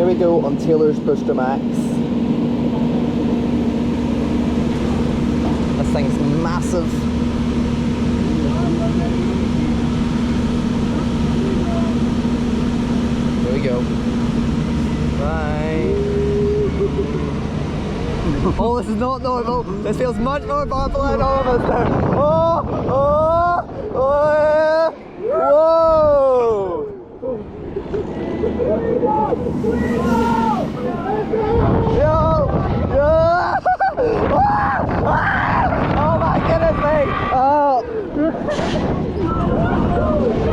we go on Taylor's Booster Maxx. This thing's massive. Here we go. Bye. Oh, this is not normal. This feels much more powerful than all of us there. Oh, oh, oh, yeah. Whoa! Yo, yo! Oh my goodness me! Oh,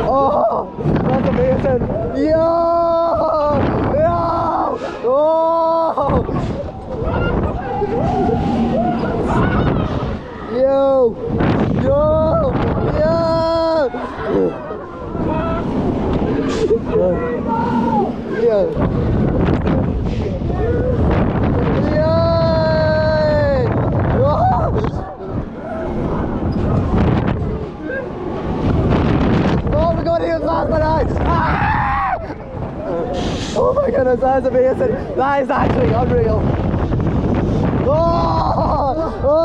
oh, that's amazing! Yo, yo, oh! Yo! Yo! Yo! Yo! Yay! Oh my god, he was last my eyes! Ah! Oh my goodness, that's amazing! That is actually unreal! Oh! Oh!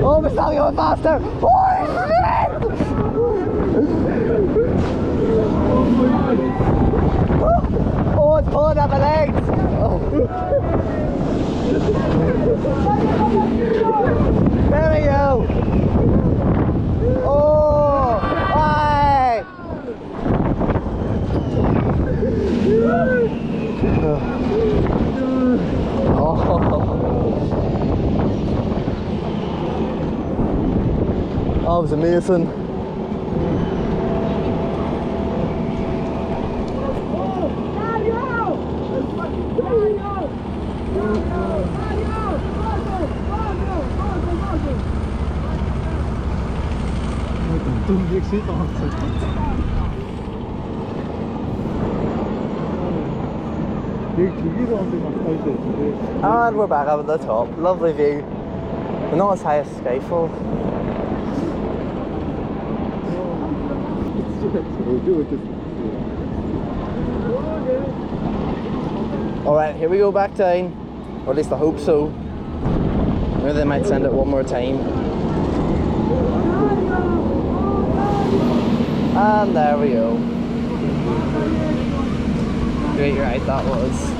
Oh, we're still going faster! Holy shit! Oh, it's pulling at my legs! Oh. There we go! Oh! Aye! Oh. Oh, it was amazing. And we're back up at the top. Lovely view. But not as high as Skyfall. Alright, here we go back down. Or at least I hope so. Maybe they might send it one more time. And there we go. Great ride that was.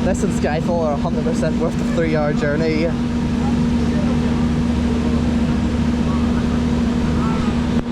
This and Skyfall are 100% worth the 3-hour journey.